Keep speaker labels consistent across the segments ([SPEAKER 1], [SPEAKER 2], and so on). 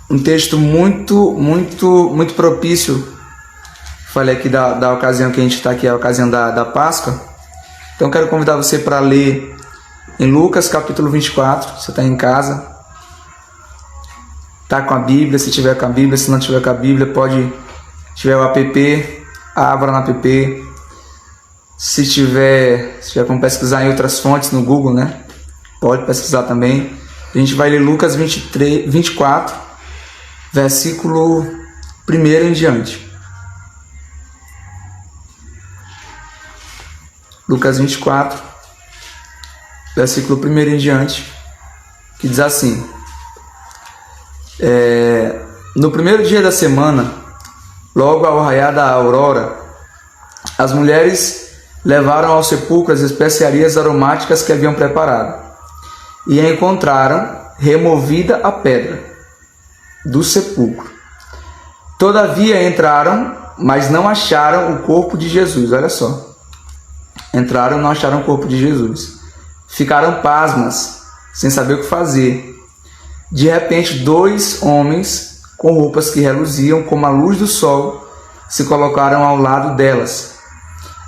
[SPEAKER 1] um texto muito propício. Falei aqui da ocasião que a gente está aqui, a ocasião da Páscoa. Então quero convidar você para ler em Lucas capítulo 24. Você está em casa, está com a Bíblia, se tiver com a Bíblia. Se não tiver com a Bíblia, se tiver o app, abra no app. Se tiver como pesquisar em outras fontes no Google, né? Pode pesquisar também. A gente vai ler Lucas 24, versículo 1 em diante. Lucas 24, versículo 1 em diante, que diz assim: no primeiro dia da semana, logo ao raiar da aurora, as mulheres levaram ao sepulcro as especiarias aromáticas que haviam preparado, e a encontraram removida a pedra do sepulcro. Todavia entraram, mas não acharam o corpo de Jesus. Olha só. Entraram e não acharam o corpo de Jesus. Ficaram pasmas, sem saber o que fazer. De repente, 2 homens com roupas que reluziam como a luz do sol se colocaram ao lado delas.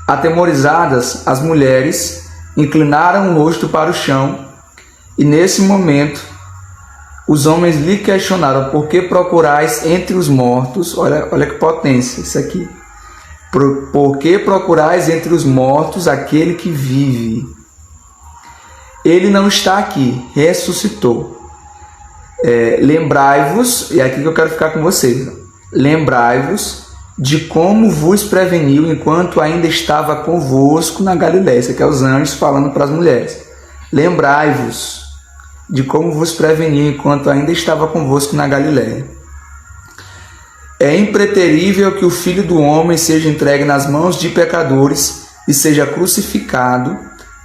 [SPEAKER 1] Atemorizadas, as mulheres inclinaram o rosto para o chão, e nesse momento os homens lhe questionaram: por que procurais entre os mortos? Olha que potência isso aqui. Por que procurais entre os mortos aquele que vive? Ele não está aqui, ressuscitou. Lembrai-vos, e é aqui que eu quero ficar com vocês, lembrai-vos de como vos preveniu enquanto ainda estava convosco na Galiléia. Isso aqui é os anjos falando para as mulheres. Lembrai-vos de como vos preveniu enquanto ainda estava convosco na Galiléia. É impreterível que o Filho do Homem seja entregue nas mãos de pecadores e seja crucificado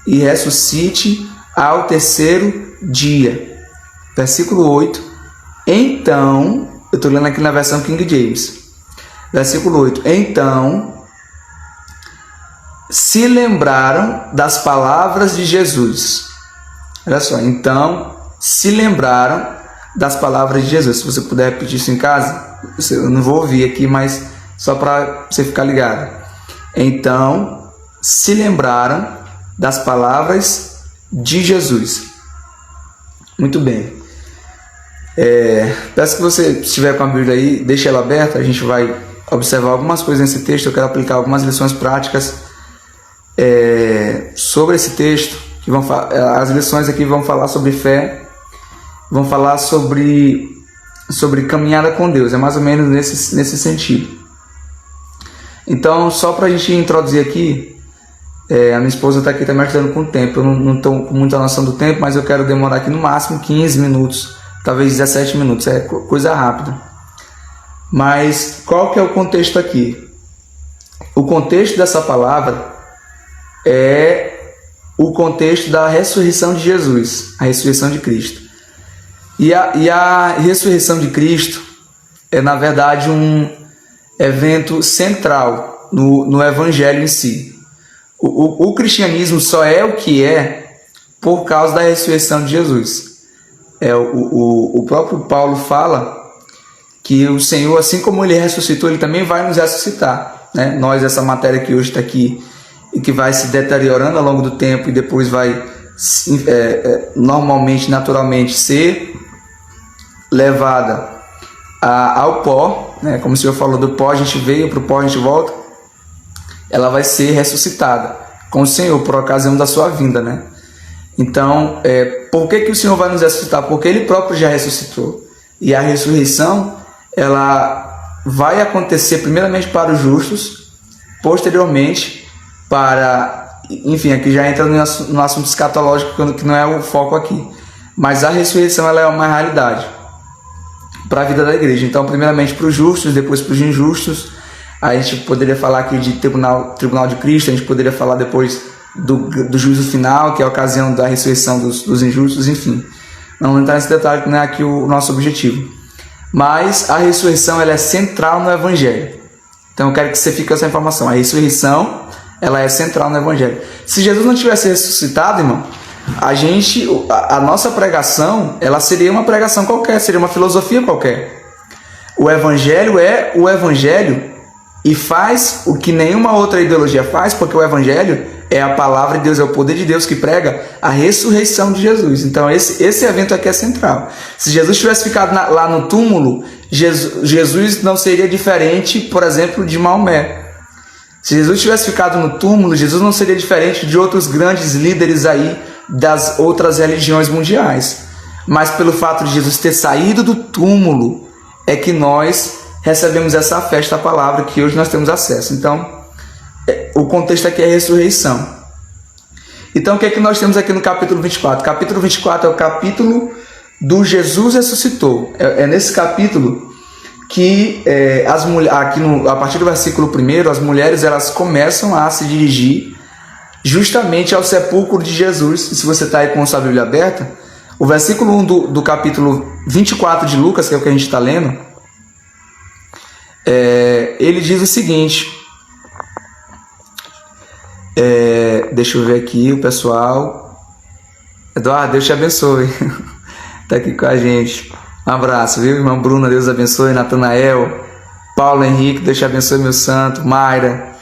[SPEAKER 1] e ressuscite ao terceiro dia. Versículo 8. Então, eu estou lendo aqui na versão King James. Versículo 8. Então, se lembraram das palavras de Jesus. Olha só. Então, se lembraram das palavras de Jesus. Se você puder repetir isso em casa, eu não vou ouvir aqui, mas só para você ficar ligado. Então, se lembraram das palavras de Jesus. Muito bem. Peço que você, se estiver com a Bíblia aí, deixe ela aberta. A gente vai observar algumas coisas nesse texto. Eu quero aplicar algumas lições práticas sobre esse texto. As lições aqui vão falar sobre fé, vão falar sobre caminhada com Deus. É mais ou menos nesse sentido. Então, só para a gente introduzir aqui, a minha esposa está aqui também ajudando com o tempo. Eu não estou com muita noção do tempo, mas eu quero demorar aqui no máximo 15 minutos, talvez 17 minutos. É coisa rápida. Mas qual que é o contexto aqui? O contexto dessa palavra é o contexto da ressurreição de Jesus, a ressurreição de Cristo. E a ressurreição de Cristo é, na verdade, um evento central no Evangelho em si. O cristianismo só é o que é por causa da ressurreição de Jesus. O próprio Paulo fala que o Senhor, assim como Ele ressuscitou, Ele também vai nos ressuscitar, né? Nós, essa matéria que hoje está aqui e que vai se deteriorando ao longo do tempo e depois vai normalmente, naturalmente ser levada ao pó, né? Como o Senhor falou, do pó a gente veio, para o pó a gente volta. Ela vai ser ressuscitada com o Senhor por ocasião da sua vinda, né? Então, por que o Senhor vai nos ressuscitar? Porque Ele próprio já ressuscitou. E a ressurreição, ela vai acontecer primeiramente para os justos, posteriormente para... Enfim, aqui já entra no assunto escatológico, que não é o foco aqui. Mas a ressurreição, ela é uma realidade para a vida da igreja. Então, primeiramente para os justos, depois para os injustos. A gente poderia falar aqui de tribunal de Cristo, a gente poderia falar depois do juízo final, que é a ocasião da ressurreição dos injustos, enfim. Não vou entrar nesse detalhe, que não é aqui o nosso objetivo. Mas a ressurreição, ela é central no Evangelho. Então eu quero que você fique com essa informação. A ressurreição, ela é central no Evangelho. Se Jesus não tivesse ressuscitado, irmão, a nossa pregação, ela seria uma pregação qualquer, seria uma filosofia qualquer. O Evangelho é o Evangelho e faz o que nenhuma outra ideologia faz, porque o Evangelho é a palavra de Deus, é o poder de Deus que prega a ressurreição de Jesus. Então esse evento aqui é central. Se Jesus tivesse ficado lá no túmulo, Jesus não seria diferente, por exemplo, de Maomé. Se Jesus tivesse ficado no túmulo, Jesus não seria diferente de outros grandes líderes aí das outras religiões mundiais. Mas pelo fato de Jesus ter saído do túmulo, é que nós recebemos essa festa, a palavra, que hoje nós temos acesso. Então, o contexto aqui é a ressurreição. Então, o que é que nós temos aqui no capítulo 24? Capítulo 24 é o capítulo do Jesus ressuscitou. É nesse capítulo que a partir do versículo 1, as mulheres elas começam a se dirigir justamente ao sepulcro de Jesus. E se você está aí com a sua Bíblia aberta, o versículo 1 do capítulo 24 de Lucas, que é o que a gente está lendo, ele diz o seguinte, deixa eu ver aqui o pessoal. Eduardo, Deus te abençoe, está aqui com a gente. Um abraço, viu, irmão Bruna, Deus abençoe. Natanael, Paulo Henrique, Deus te abençoe, meu santo. Mayra,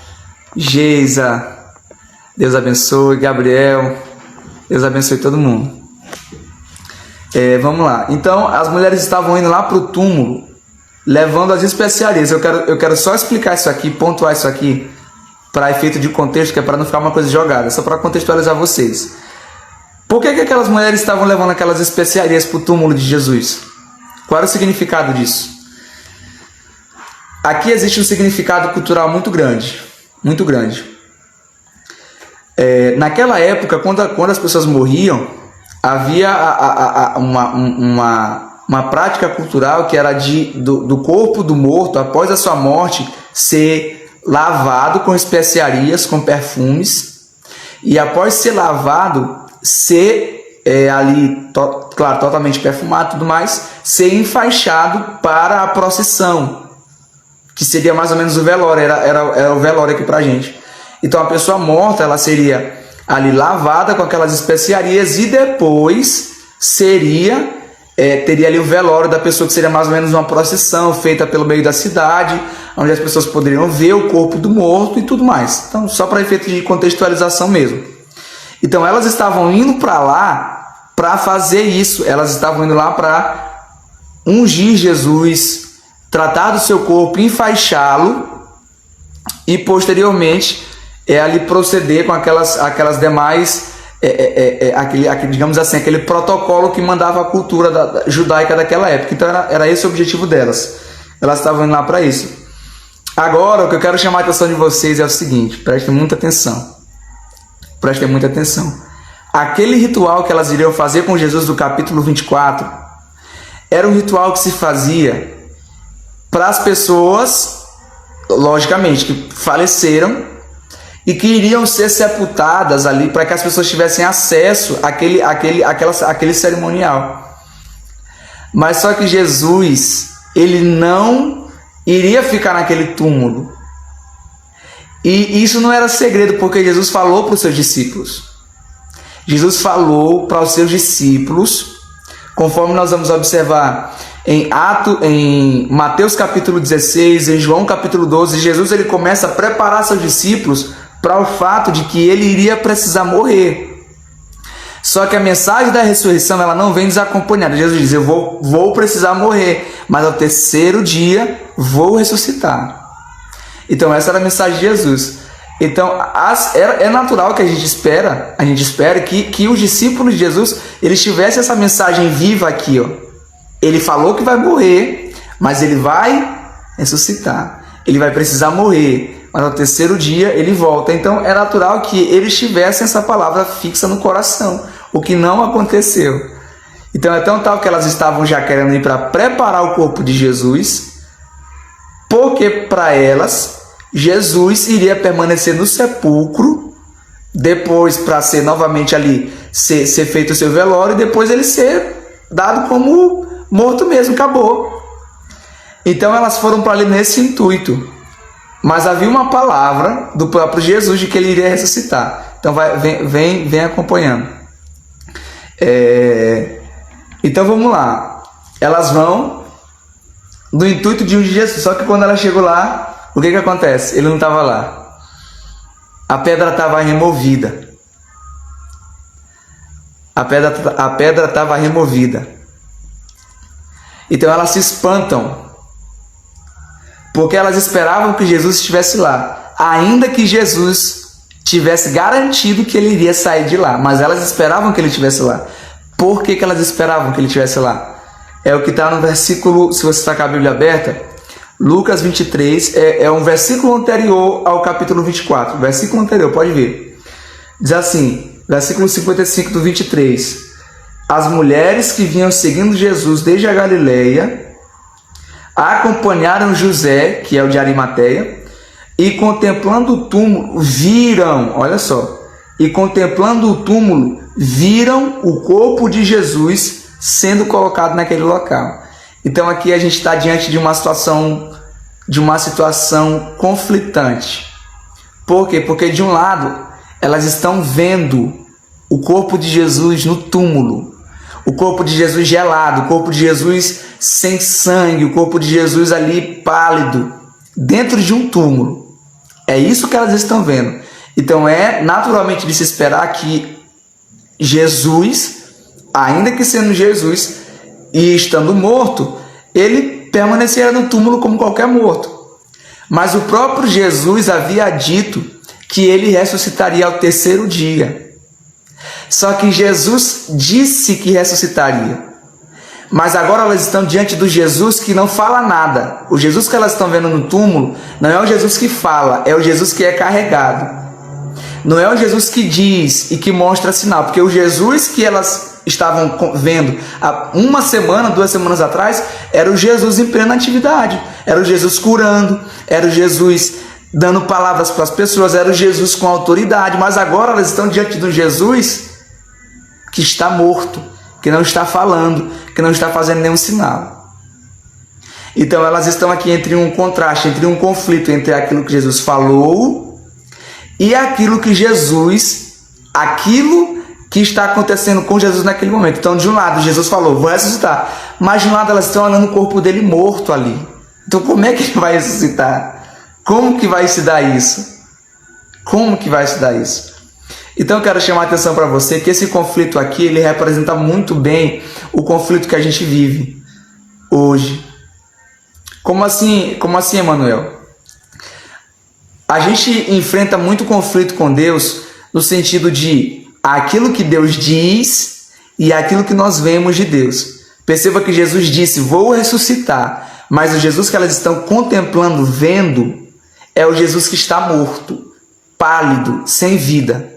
[SPEAKER 1] Geisa, Deus abençoe. Gabriel, Deus abençoe todo mundo. Vamos lá. Então, as mulheres estavam indo lá para o túmulo, levando as especiarias. Eu quero só explicar isso aqui, pontuar isso aqui, para efeito de contexto, que é para não ficar uma coisa jogada, só para contextualizar vocês. Por que aquelas mulheres estavam levando aquelas especiarias para o túmulo de Jesus? Qual era o significado disso? Aqui existe um significado cultural muito grande, muito grande. Naquela época, quando as pessoas morriam, havia uma prática cultural que era do corpo do morto, após a sua morte, ser lavado com especiarias, com perfumes, e após ser lavado, ser claro, totalmente perfumado e tudo mais, ser enfaixado para a procissão, que seria mais ou menos o velório, era o velório aqui pra gente. Então a pessoa morta, ela seria ali lavada com aquelas especiarias e depois teria ali o velório da pessoa, que seria mais ou menos uma procissão feita pelo meio da cidade, onde as pessoas poderiam ver o corpo do morto e tudo mais. Então, só para efeito de contextualização mesmo. Então, elas estavam indo para lá para fazer isso. Elas estavam indo lá para ungir Jesus, tratar do seu corpo, enfaixá-lo e, posteriormente, ali proceder com aquelas demais, digamos assim, aquele protocolo que mandava a cultura judaica daquela época. Então, era esse o objetivo delas. Elas estavam indo lá para isso. Agora, o que eu quero chamar a atenção de vocês é o seguinte, prestem muita atenção. Prestem muita atenção. Aquele ritual que elas iriam fazer com Jesus do capítulo 24 era um ritual que se fazia para as pessoas, logicamente, que faleceram e que iriam ser sepultadas ali, para que as pessoas tivessem acesso àquele cerimonial. Mas só que Jesus, ele não iria ficar naquele túmulo. E isso não era segredo, porque Jesus falou para os seus discípulos. Jesus falou para os seus discípulos, conforme nós vamos observar em Mateus capítulo 16, em João capítulo 12, Jesus ele começa a preparar seus discípulos para o fato de que ele iria precisar morrer. Só que a mensagem da ressurreição ela não vem desacompanhada. Jesus diz, eu vou precisar morrer, mas ao terceiro dia vou ressuscitar. Então essa era a mensagem de Jesus. Então é natural que a gente espera que os discípulos de Jesus eles tivessem essa mensagem viva aqui, ó. Ele falou que vai morrer, mas ele vai ressuscitar. Ele vai precisar morrer, mas ao terceiro dia ele volta. Então é natural que eles tivessem essa palavra fixa no coração, o que não aconteceu. Então é tão tal que elas estavam já querendo ir para preparar o corpo de Jesus, porque para elas Jesus iria permanecer no sepulcro, depois para ser novamente ali, ser feito o seu velório, e depois ele ser dado como morto mesmo, acabou. Então elas foram para ali nesse intuito, mas havia uma palavra do próprio Jesus de que ele iria ressuscitar. Então vem acompanhando. Então vamos lá. Elas vão do intuito de ungir Jesus. Só que quando ela chegou lá, o que que acontece? Ele não estava lá. A pedra estava removida. A pedra estava removida. Então elas se espantam, porque elas esperavam que Jesus estivesse lá, ainda que Jesus tivesse garantido que ele iria sair de lá, mas elas esperavam que ele estivesse lá. Por que que elas esperavam que ele estivesse lá? É o que está no versículo, se você está com a Bíblia aberta, Lucas 23, é um versículo anterior ao capítulo 24, versículo anterior, pode ver. Diz assim, versículo 55 do 23, as mulheres que vinham seguindo Jesus desde a Galileia acompanharam José, que é o de Arimateia, e contemplando o túmulo, viram, olha só, e contemplando o túmulo, viram o corpo de Jesus sendo colocado naquele local. Então aqui a gente está diante de uma situação conflitante. Por quê? Porque de um lado elas estão vendo o corpo de Jesus no túmulo, o corpo de Jesus gelado, o corpo de Jesus sem sangue, o corpo de Jesus ali pálido, dentro de um túmulo. É isso que elas estão vendo. Então é naturalmente de se esperar que Jesus, ainda que sendo Jesus e estando morto, ele permaneceria no túmulo como qualquer morto. Mas o próprio Jesus havia dito que ele ressuscitaria ao terceiro dia. Só que Jesus disse que ressuscitaria. Mas agora elas estão diante do Jesus que não fala nada. O Jesus que elas estão vendo no túmulo não é o Jesus que fala, é o Jesus que é carregado. Não é o Jesus que diz e que mostra sinal, porque o Jesus que elas estavam vendo há uma semana, 2 semanas atrás, era o Jesus em plena atividade. Era o Jesus curando, era o Jesus dando palavras para as pessoas, era o Jesus com autoridade. Mas agora elas estão diante de um Jesus que está morto, que não está falando, que não está fazendo nenhum sinal. Então elas estão aqui entre um contraste, entre um conflito entre aquilo que Jesus falou e aquilo que está acontecendo com Jesus naquele momento. Então, de um lado, Jesus falou, vou ressuscitar. Mas de um lado, elas estão olhando o corpo dele morto ali. Então, como é que ele vai ressuscitar? Como que vai se dar isso? Como que vai se dar isso? Então, eu quero chamar a atenção para você que esse conflito aqui, ele representa muito bem o conflito que a gente vive hoje. Como assim, Emanuel? A gente enfrenta muito conflito com Deus no sentido de aquilo que Deus diz e aquilo que nós vemos de Deus. Perceba que Jesus disse, vou ressuscitar, mas o Jesus que elas estão contemplando, vendo, é o Jesus que está morto, pálido, sem vida.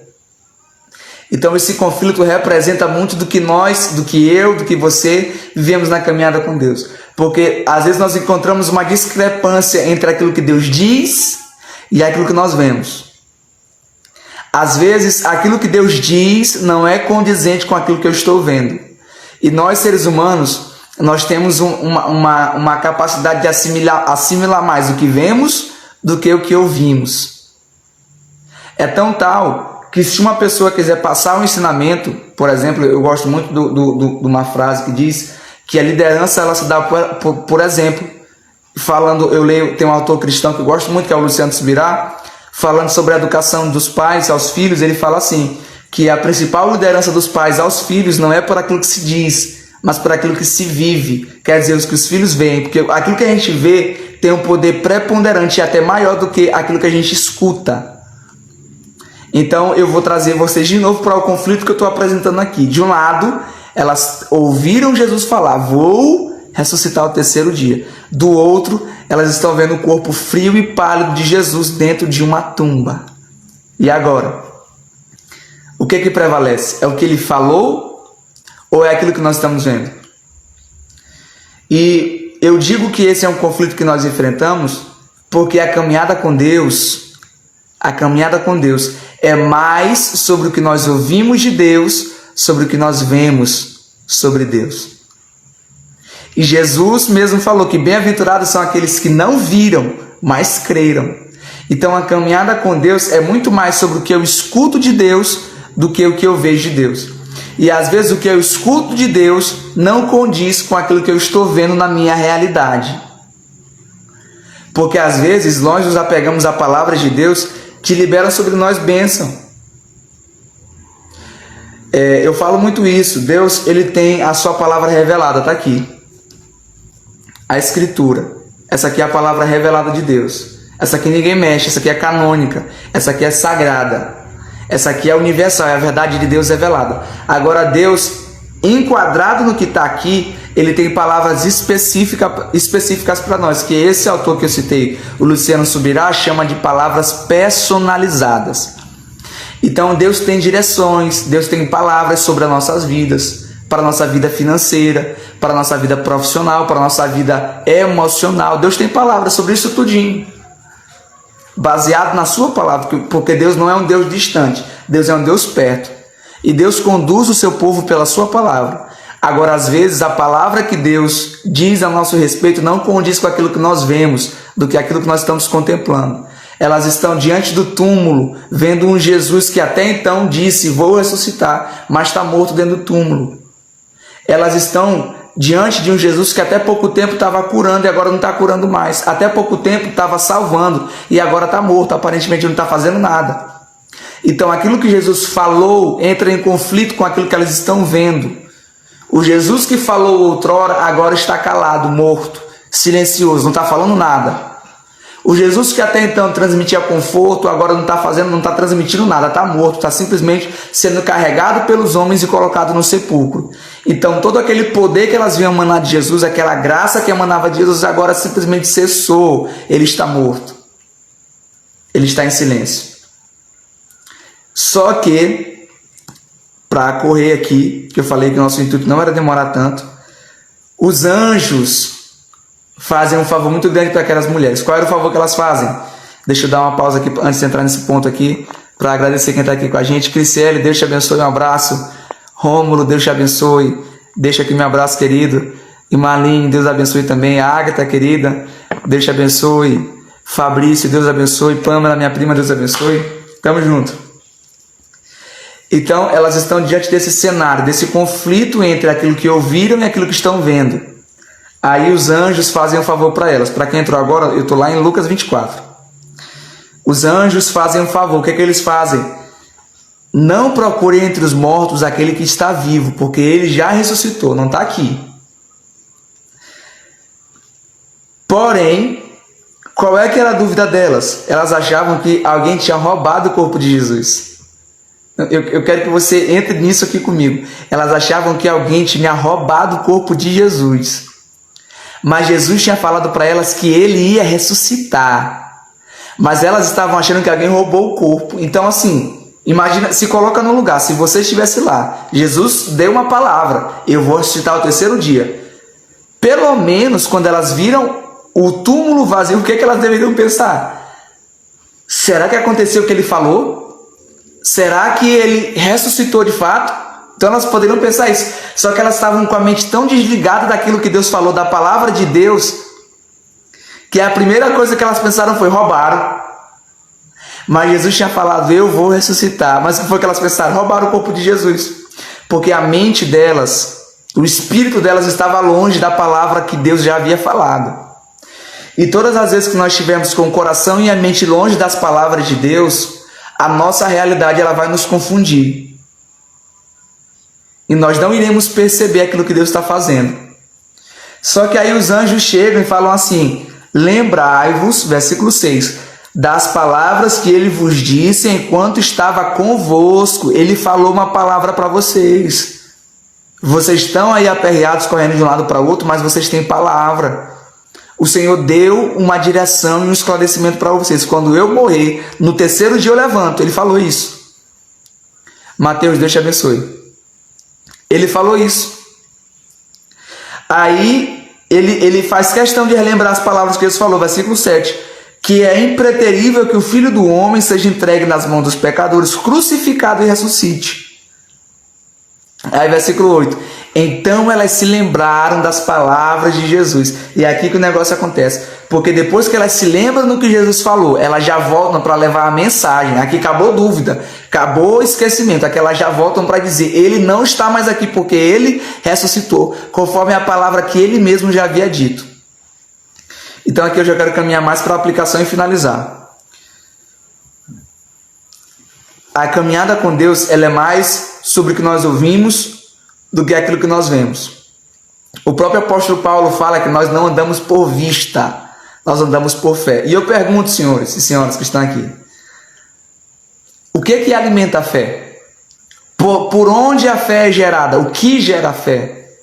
[SPEAKER 1] Então esse conflito representa muito do que nós, do que eu, do que você vivemos na caminhada com Deus. Porque às vezes nós encontramos uma discrepância entre aquilo que Deus diz e aquilo que nós vemos. Às vezes, aquilo que Deus diz não é condizente com aquilo que eu estou vendo. E nós, seres humanos, nós temos uma capacidade de assimilar mais o que vemos do que o que ouvimos. É tão tal que se uma pessoa quiser passar um ensinamento, por exemplo, eu gosto muito de uma frase que diz que a liderança ela se dá por exemplo. Falando, tem um autor cristão que eu gosto muito, que é o Luciano Subirá, falando sobre a educação dos pais aos filhos, ele fala assim, que a principal liderança dos pais aos filhos não é por aquilo que se diz, mas por aquilo que se vive, quer dizer, os que os filhos veem, porque aquilo que a gente vê tem um poder preponderante e até maior do que aquilo que a gente escuta. Então eu vou trazer vocês de novo para o conflito que eu estou apresentando aqui. De um lado, elas ouviram Jesus falar, vou ressuscitar ao terceiro dia. Do outro, elas estão vendo o corpo frio e pálido de Jesus dentro de uma tumba. E agora? O que prevalece? É o que ele falou ou é aquilo que nós estamos vendo? E eu digo que esse é um conflito que nós enfrentamos porque a caminhada com Deus é mais sobre o que nós ouvimos de Deus, sobre o que nós vemos sobre Deus. E Jesus mesmo falou que bem-aventurados são aqueles que não viram, mas creram. Então a caminhada com Deus é muito mais sobre o que eu escuto de Deus do que o que eu vejo de Deus. E às vezes o que eu escuto de Deus não condiz com aquilo que eu estou vendo na minha realidade. Porque às vezes nós nos apegamos a palavras de Deus que liberam sobre nós bênção. Eu falo muito isso. Deus, ele tem a sua palavra revelada, está aqui. A Escritura. Essa aqui é a palavra revelada de Deus. Essa aqui ninguém mexe, essa aqui é canônica. Essa aqui é sagrada. Essa aqui é universal, é a verdade de Deus revelada. Agora Deus, enquadrado no que está aqui, ele tem palavras específicas para nós, que esse autor que eu citei, o Luciano Subirá, chama de palavras personalizadas. Então Deus tem direções, Deus tem palavras sobre as nossas vidas, para a nossa vida financeira, para a nossa vida profissional, para a nossa vida emocional. Deus tem palavras sobre isso tudinho, baseado na sua palavra, porque Deus não é um Deus distante, Deus é um Deus perto. E Deus conduz o seu povo pela sua palavra. Agora, às vezes, a palavra que Deus diz a nosso respeito não condiz com aquilo que nós vemos, do que aquilo que nós estamos contemplando. Elas estão diante do túmulo, vendo um Jesus que até então disse, vou ressuscitar, mas está morto dentro do túmulo. Elas estão diante de um Jesus que até pouco tempo estava curando e agora não está curando mais. Até pouco tempo estava salvando e agora está morto, aparentemente não está fazendo nada. Então aquilo que Jesus falou entra em conflito com aquilo que elas estão vendo. O Jesus que falou outrora agora está calado, morto, silencioso, não está falando nada. O Jesus que até então transmitia conforto, agora não está transmitindo nada, está morto, está simplesmente sendo carregado pelos homens e colocado no sepulcro. Então todo aquele poder que elas viam emanar de Jesus, aquela graça que emanava de Jesus, agora simplesmente cessou. Ele está morto. Ele está em silêncio. Só que, para correr aqui, que eu falei que o nosso intuito não era demorar tanto, os anjos fazem um favor muito grande para aquelas mulheres. Qual era o favor que elas fazem? Deixa eu dar uma pausa aqui antes de entrar nesse ponto aqui, para agradecer quem está aqui com a gente. Criciele, Deus te abençoe, um abraço. Rômulo, Deus te abençoe. Deixa aqui meu abraço, querido. E Marlene, Deus abençoe também. A Agatha, querida, Deus te abençoe. Fabrício, Deus abençoe. Pamela, minha prima, Deus abençoe. Tamo junto. Então, elas estão diante desse cenário, desse conflito entre aquilo que ouviram e aquilo que estão vendo. Aí os anjos fazem um favor para elas. Para quem entrou agora, eu estou lá em Lucas 24. Os anjos fazem um favor. O que é que eles fazem? Não procure entre os mortos aquele que está vivo, porque ele já ressuscitou, não está aqui. Porém, qual é que era a dúvida delas? Elas achavam que alguém tinha roubado o corpo de Jesus. Eu quero que você entre nisso aqui comigo. Elas achavam que alguém tinha roubado o corpo de Jesus. Mas Jesus tinha falado para elas que ele ia ressuscitar. Mas elas estavam achando que alguém roubou o corpo. Então, assim, imagina, se coloca no lugar. Se você estivesse lá, Jesus deu uma palavra: eu vou ressuscitar ao terceiro dia. Pelo menos, quando elas viram o túmulo vazio, o que elas deveriam pensar? Será que aconteceu o que ele falou? Será que ele ressuscitou de fato? Então elas poderiam pensar isso. Só que elas estavam com a mente tão desligada daquilo que Deus falou, da palavra de Deus, que a primeira coisa que elas pensaram foi: roubaram. Mas Jesus tinha falado: eu vou ressuscitar. Mas o que foi que elas pensaram? Roubaram o corpo de Jesus. Porque a mente delas, o espírito delas estava longe da palavra que Deus já havia falado. E todas as vezes que nós estivermos com o coração e a mente longe das palavras de Deus, a nossa realidade ela vai nos confundir. E nós não iremos perceber aquilo que Deus está fazendo. Só que aí os anjos chegam e falam assim: lembrai-vos, versículo 6, das palavras que ele vos disse enquanto estava convosco. Ele falou uma palavra para vocês. Vocês estão aí aperreados, correndo de um lado para o outro, mas vocês têm palavra. O Senhor deu uma direção e um esclarecimento para vocês. Quando eu morrer, no terceiro dia eu levanto. Ele falou isso. Mateus, Deus te abençoe. Ele falou isso. Aí ele faz questão de relembrar as palavras que Jesus falou, versículo 7. Que é impreterível que o Filho do Homem seja entregue nas mãos dos pecadores, crucificado e ressuscite. Aí versículo 8. Então elas se lembraram das palavras de Jesus. E é aqui que o negócio acontece. Porque depois que elas se lembram do que Jesus falou, elas já voltam para levar a mensagem. Aqui acabou dúvida, acabou esquecimento. Aqui elas já voltam para dizer: ele não está mais aqui porque ele ressuscitou, conforme a palavra que ele mesmo já havia dito. Então Então aqui eu já quero caminhar mais para a aplicação e finalizar. A caminhada com Deus, ela é mais sobre o que nós ouvimos do que aquilo que nós vemos. O próprio apóstolo Paulo fala que nós não andamos por vista, nós andamos por fé. E eu pergunto, senhores e senhoras que estão aqui, o que alimenta a fé? Por onde a fé é gerada? O que gera a fé?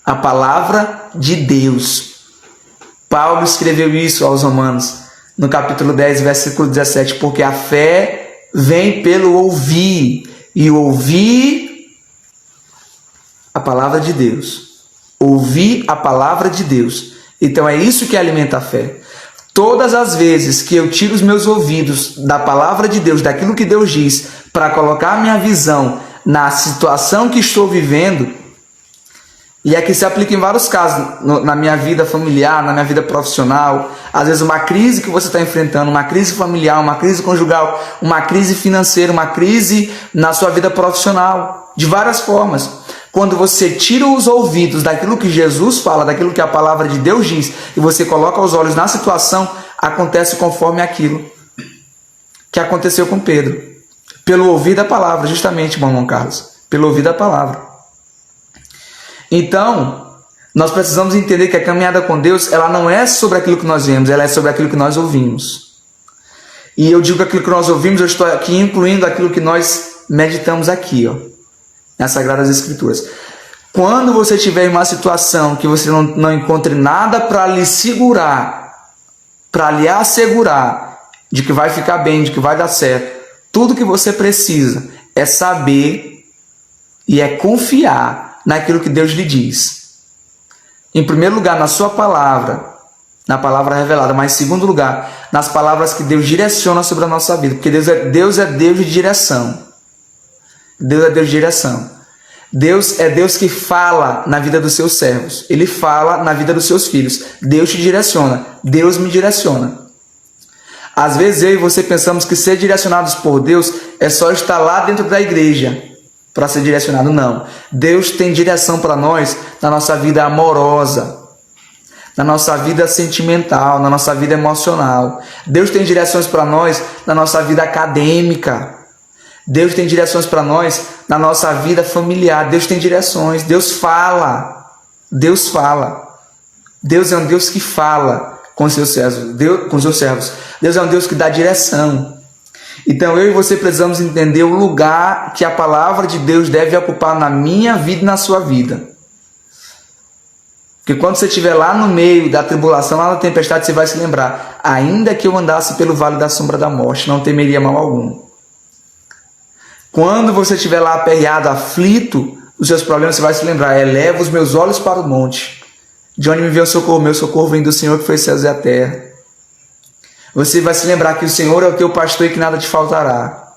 [SPEAKER 1] A palavra de Deus. Paulo escreveu isso aos Romanos, no capítulo 10, versículo 17, porque a fé vem pelo ouvir, e ouvir a palavra de Deus. Ouvir a palavra de Deus. Então é isso que alimenta a fé. Todas as vezes que eu tiro os meus ouvidos da palavra de Deus, daquilo que Deus diz, para colocar a minha visão na situação que estou vivendo, e aqui se aplica em vários casos, na minha vida familiar, na minha vida profissional, às vezes uma crise que você está enfrentando, uma crise familiar, uma crise conjugal, uma crise financeira, uma crise na sua vida profissional, de várias formas. Quando você tira os ouvidos daquilo que Jesus fala, daquilo que a palavra de Deus diz, e você coloca os olhos na situação, acontece conforme aquilo que aconteceu com Pedro. Pelo ouvir da palavra, justamente, irmão Carlos, pelo ouvir da palavra. Então, nós precisamos entender que a caminhada com Deus, ela não é sobre aquilo que nós vemos, ela é sobre aquilo que nós ouvimos. E eu digo aquilo que nós ouvimos, eu estou aqui incluindo aquilo que nós meditamos aqui, nas Sagradas Escrituras. Quando você tiver em uma situação que você não encontre nada para lhe segurar, para lhe assegurar de que vai ficar bem, de que vai dar certo, tudo que você precisa é saber e é confiar naquilo que Deus lhe diz. Em primeiro lugar, na sua palavra, na palavra revelada, mas em segundo lugar, nas palavras que Deus direciona sobre a nossa vida, porque Deus é Deus de direção. Deus é Deus de direção. Deus é Deus que fala na vida dos seus servos. Ele fala na vida dos seus filhos. Deus te direciona. Deus me direciona. Às vezes eu e você pensamos que ser direcionados por Deus é só estar lá dentro da igreja para ser direcionado. Não. Deus tem direção para nós na nossa vida amorosa, na nossa vida sentimental, na nossa vida emocional. Deus tem direções para nós na nossa vida acadêmica. Deus tem direções para nós na nossa vida familiar. Deus tem direções. Deus fala. Deus fala. Deus é um Deus que fala com seus servos. Deus é um Deus que dá direção. Então eu e você precisamos entender o lugar que a palavra de Deus deve ocupar na minha vida e na sua vida. Porque quando você estiver lá no meio da tribulação, lá na tempestade, você vai se lembrar: ainda que eu andasse pelo vale da sombra da morte, não temeria mal algum. Quando você estiver lá aperreado, aflito, os seus problemas, você vai se lembrar: eleva os meus olhos para o monte, de onde me vem o socorro? Meu socorro vem do Senhor que fez os céus e a terra. Você vai se lembrar que o Senhor é o teu pastor e que nada te faltará.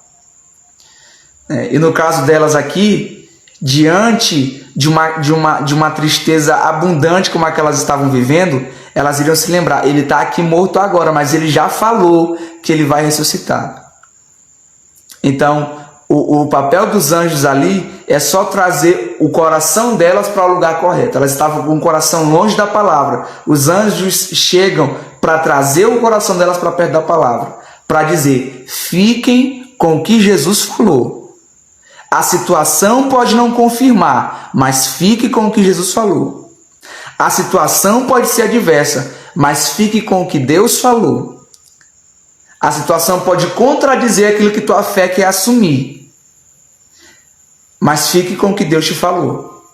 [SPEAKER 1] E no caso delas aqui, diante de uma tristeza abundante como a que elas estavam vivendo, elas iriam se lembrar: ele está aqui morto agora, mas ele já falou que ele vai ressuscitar. Então, o papel dos anjos ali é só trazer o coração delas para o lugar correto. Elas estavam com o coração longe da palavra. Os anjos chegam para trazer o coração delas para perto da palavra, para dizer: fiquem com o que Jesus falou. A situação pode não confirmar, mas fique com o que Jesus falou. A situação pode ser adversa, mas fique com o que Deus falou. A situação pode contradizer aquilo que tua fé quer assumir, mas fique com o que Deus te falou.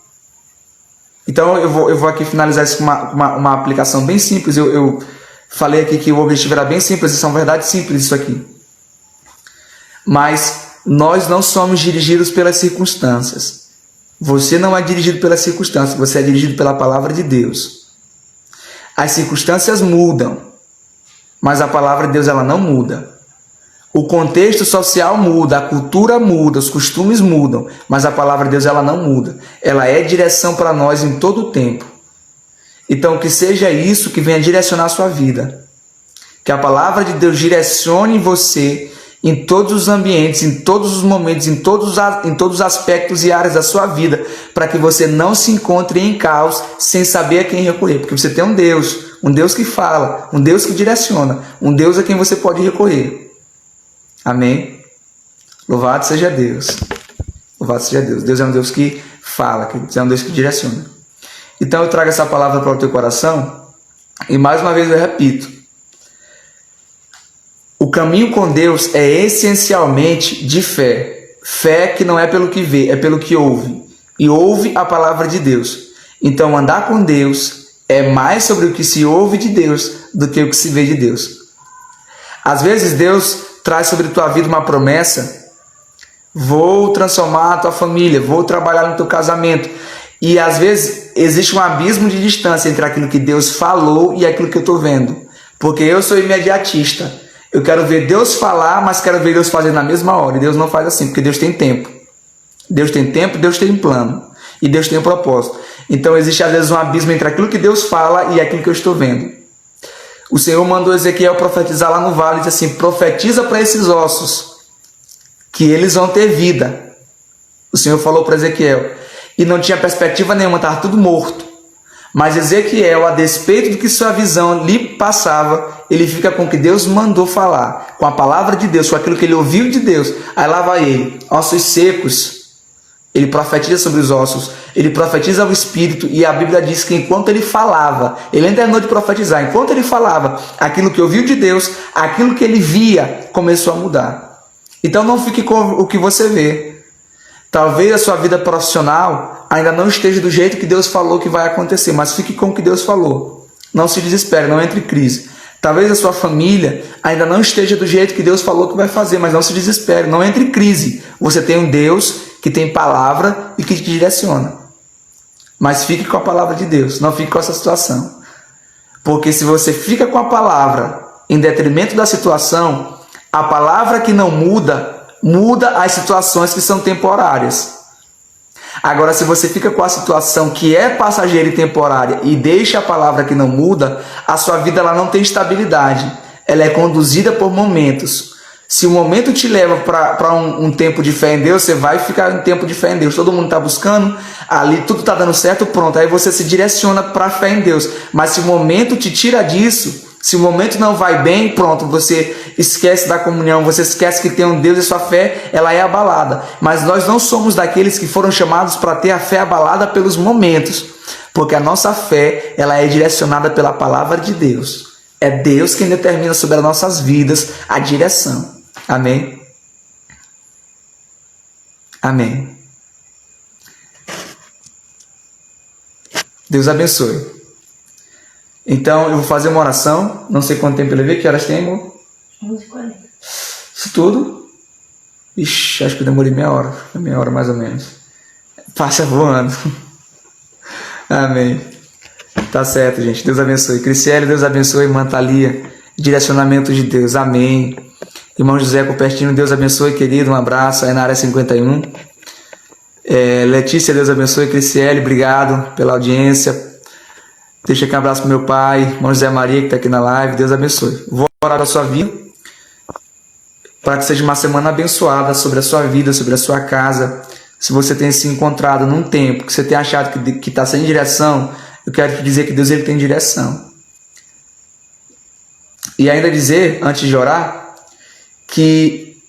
[SPEAKER 1] Então eu vou aqui finalizar isso com uma aplicação bem simples. Eu falei aqui que o objetivo era bem simples, isso é uma verdade simples isso aqui. Mas nós não somos dirigidos pelas circunstâncias. Você não é dirigido pelas circunstâncias, você é dirigido pela palavra de Deus. As circunstâncias mudam, mas a palavra de Deus ela não muda. O contexto social muda, a cultura muda, os costumes mudam, mas a palavra de Deus ela não muda. Ela é direção para nós em todo o tempo. Então que seja isso que venha direcionar a sua vida. Que a palavra de Deus direcione você em todos os ambientes, em todos os momentos, em todos os aspectos e áreas da sua vida, para que você não se encontre em caos sem saber a quem recorrer. Porque você tem um Deus um Deus que fala, um Deus que direciona, um Deus a quem você pode recorrer. Amém? Louvado seja Deus. Louvado seja Deus. Deus é um Deus que fala, Deus é um Deus que direciona. Então eu trago essa palavra para o teu coração e mais uma vez eu repito. O caminho com Deus é essencialmente de fé. Fé que não é pelo que vê, é pelo que ouve. E ouve a palavra de Deus. Então andar com Deus é mais sobre o que se ouve de Deus do que o que se vê de Deus. Às vezes Deus traz sobre tua vida uma promessa. Vou transformar a tua família, vou trabalhar no teu casamento. E às vezes existe um abismo de distância entre aquilo que Deus falou e aquilo que eu estou vendo. Porque eu sou imediatista. Eu quero ver Deus falar, mas quero ver Deus fazer na mesma hora. E Deus não faz assim, porque Deus tem tempo. Deus tem tempo, Deus tem plano. E Deus tem um propósito. Então existe às vezes um abismo entre aquilo que Deus fala e aquilo que eu estou vendo. O Senhor mandou Ezequiel profetizar lá no vale e disse assim: profetiza para esses ossos que eles vão ter vida. O Senhor falou para Ezequiel. E não tinha perspectiva nenhuma, estava tudo morto. Mas Ezequiel, a despeito do que sua visão lhe passava, ele fica com o que Deus mandou falar, com a palavra de Deus, com aquilo que ele ouviu de Deus. Aí lá vai ele, ossos secos. Ele profetiza sobre os ossos, ele profetiza o Espírito, e a Bíblia diz que enquanto ele falava, ele nem terminou de profetizar, enquanto ele falava, aquilo que ouviu de Deus, aquilo que ele via, começou a mudar. Então não fique com o que você vê. Talvez a sua vida profissional ainda não esteja do jeito que Deus falou que vai acontecer, mas fique com o que Deus falou. Não se desespere, não entre em crise. Talvez a sua família ainda não esteja do jeito que Deus falou que vai fazer, mas não se desespere, não entre em crise. Você tem um Deus que tem palavra e que te direciona. Mas fique com a palavra de Deus, não fique com essa situação. Porque se você fica com a palavra em detrimento da situação, a palavra que não muda as situações que são temporárias. Agora, se você fica com a situação que é passageira e temporária e deixa a palavra que não muda, a sua vida ela não tem estabilidade. Ela é conduzida por momentos. Se o momento te leva para um tempo de fé em Deus, você vai ficar em tempo de fé em Deus. Todo mundo está buscando, ali tudo está dando certo, pronto. Aí você se direciona para a fé em Deus. Mas se o momento te tira disso, se o momento não vai bem, pronto, você esquece da comunhão, você esquece que tem um Deus e sua fé, ela é abalada. Mas nós não somos daqueles que foram chamados para ter a fé abalada pelos momentos, porque a nossa fé, ela é direcionada pela palavra de Deus. É Deus quem determina sobre as nossas vidas a direção. Amém? Amém. Deus abençoe. Então, eu vou fazer uma oração. Não sei quanto tempo eu levei. Que horas tem, amor?
[SPEAKER 2] 11h40.
[SPEAKER 1] Isso tudo? Ixi, acho que eu demorei meia hora. Meia hora mais ou menos. Passa voando. Amém. Tá certo, gente. Deus abençoe. Criciele, Deus abençoe. Irmã Thalia, direcionamento de Deus. Amém. Irmão José Cupertino, Deus abençoe, querido. Um abraço aí na área 51. Letícia, Deus abençoe. Criciele, obrigado pela audiência. Deixa aqui um abraço para meu pai, irmão José Maria, que está aqui na live. Deus abençoe. Vou orar a sua vida para que seja uma semana abençoada sobre a sua vida, sobre a sua casa. Se você tem se encontrado num tempo que você tem achado que está sem direção, eu quero te dizer que Deus ele tem direção. E ainda dizer, antes de orar, que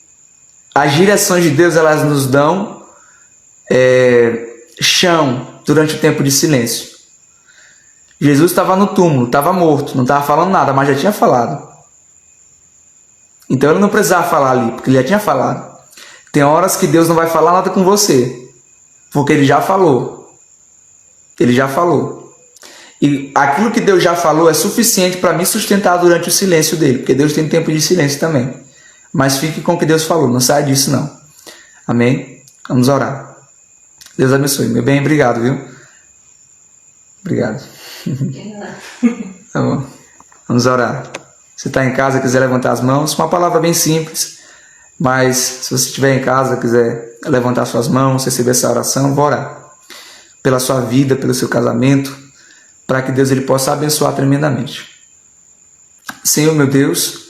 [SPEAKER 1] as direções de Deus elas nos dão chão durante o tempo de silêncio. Jesus estava no túmulo, estava morto, não estava falando nada, mas já tinha falado. Então ele não precisava falar ali, porque ele já tinha falado. Tem horas que Deus não vai falar nada com você, porque ele já falou. Ele já falou. E aquilo que Deus já falou é suficiente para me sustentar durante o silêncio dele, porque Deus tem tempo de silêncio também. Mas fique com o que Deus falou, não saia disso não. Amém? Vamos orar. Deus abençoe. Meu bem, obrigado, viu? Obrigado. Tá bom. Vamos orar. Se está em casa, quiser levantar as mãos, uma palavra bem simples, mas se você estiver em casa, quiser levantar suas mãos, receber essa oração, vou orar pela sua vida, pelo seu casamento, para que Deus ele possa abençoar tremendamente. Senhor, meu Deus,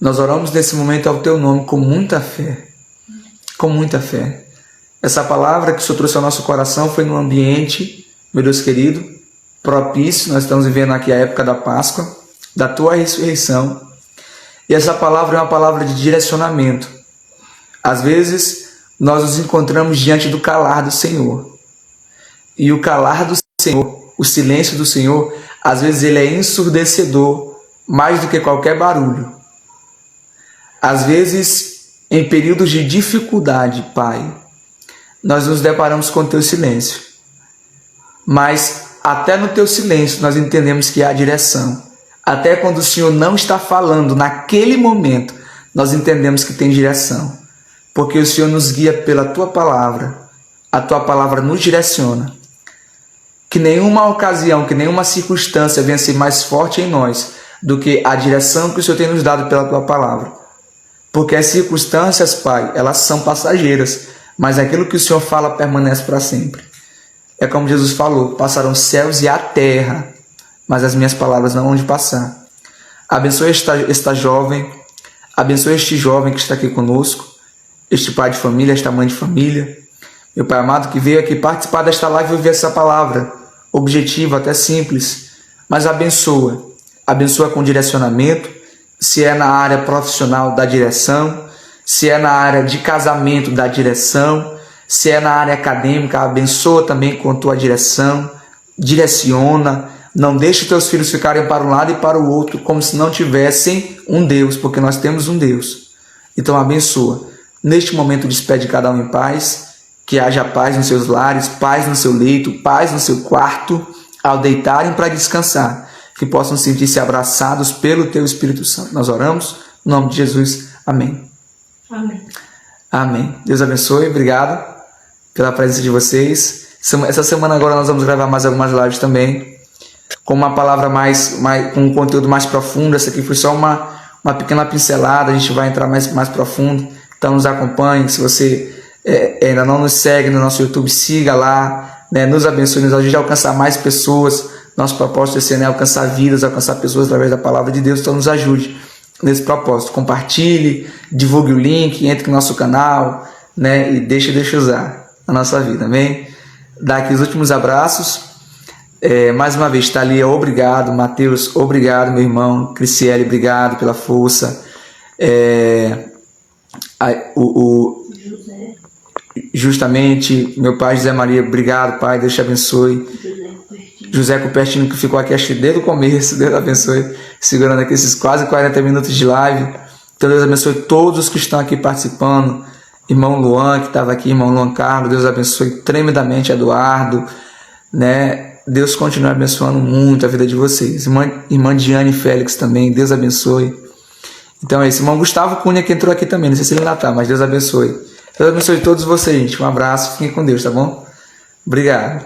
[SPEAKER 1] nós oramos nesse momento ao teu nome com muita fé, com muita fé. Essa palavra que o Senhor trouxe ao nosso coração foi num ambiente, meu Deus querido, propício. Nós estamos vivendo aqui a época da Páscoa, da tua ressurreição. E essa palavra é uma palavra de direcionamento. Às vezes, nós nos encontramos diante do calar do Senhor. E o calar do Senhor, o silêncio do Senhor, às vezes ele é ensurdecedor, mais do que qualquer barulho. Às vezes, em períodos de dificuldade, Pai, nós nos deparamos com o teu silêncio. Mas até no teu silêncio nós entendemos que há direção. Até quando o Senhor não está falando, naquele momento, nós entendemos que tem direção. Porque o Senhor nos guia pela tua palavra. A tua palavra nos direciona. Que nenhuma ocasião, que nenhuma circunstância venha ser mais forte em nós do que a direção que o Senhor tem nos dado pela tua palavra. Porque as circunstâncias, Pai, elas são passageiras, mas aquilo que o Senhor fala permanece para sempre. É como Jesus falou, passarão os céus e a terra, mas as minhas palavras não vão de passar. Abençoe esta jovem, abençoe este jovem que está aqui conosco, este pai de família, esta mãe de família, meu Pai amado que veio aqui participar desta live e ouvir essa palavra, objetiva, até simples, mas abençoa com direcionamento, se é na área profissional da direção, se é na área de casamento da direção, se é na área acadêmica, abençoa também com a tua direção, direciona, não deixe os teus filhos ficarem para um lado e para o outro, como se não tivessem um Deus, porque nós temos um Deus. Então abençoa. Neste momento despede cada um em paz, que haja paz nos seus lares, paz no seu leito, paz no seu quarto, ao deitarem para descansar, que possam sentir-se abraçados pelo teu Espírito Santo. Nós oramos, no nome de Jesus. Amém.
[SPEAKER 2] Amém.
[SPEAKER 1] Amém. Deus abençoe, obrigado pela presença de vocês. Essa semana agora nós vamos gravar mais algumas lives também, com uma palavra com um conteúdo mais profundo. Essa aqui foi só uma pequena pincelada, a gente vai entrar mais profundo. Então nos acompanhe, se você ainda não nos segue no nosso YouTube, siga lá, né? Nos abençoe, nos ajude a alcançar mais pessoas. Nosso propósito esse ano é alcançar vidas, alcançar pessoas através da palavra de Deus. Então nos ajude nesse propósito. Compartilhe, divulgue o link, entre no nosso canal, né? E deixe usar a nossa vida, amém? Dá aqui os últimos abraços. Mais uma vez, Thalia, obrigado. Mateus, obrigado, meu irmão. Criciele, obrigado pela força.
[SPEAKER 2] José.
[SPEAKER 1] Justamente, meu pai José Maria, obrigado, pai, Deus te abençoe. José Cupertino, que ficou aqui acho que desde o começo, Deus abençoe, segurando aqui esses quase 40 minutos de live. Então Deus abençoe todos os que estão aqui participando. Irmão Luan, que estava aqui, irmão Luan Carlos, Deus abençoe tremendamente Eduardo, né? Deus continue abençoando muito a vida de vocês. Irmã Diane Félix também, Deus abençoe. Então é isso. Irmão Gustavo Cunha, que entrou aqui também, não sei se ele ainda está, mas Deus abençoe. Deus abençoe todos vocês, gente. Um abraço, fiquem com Deus, tá bom? Obrigado.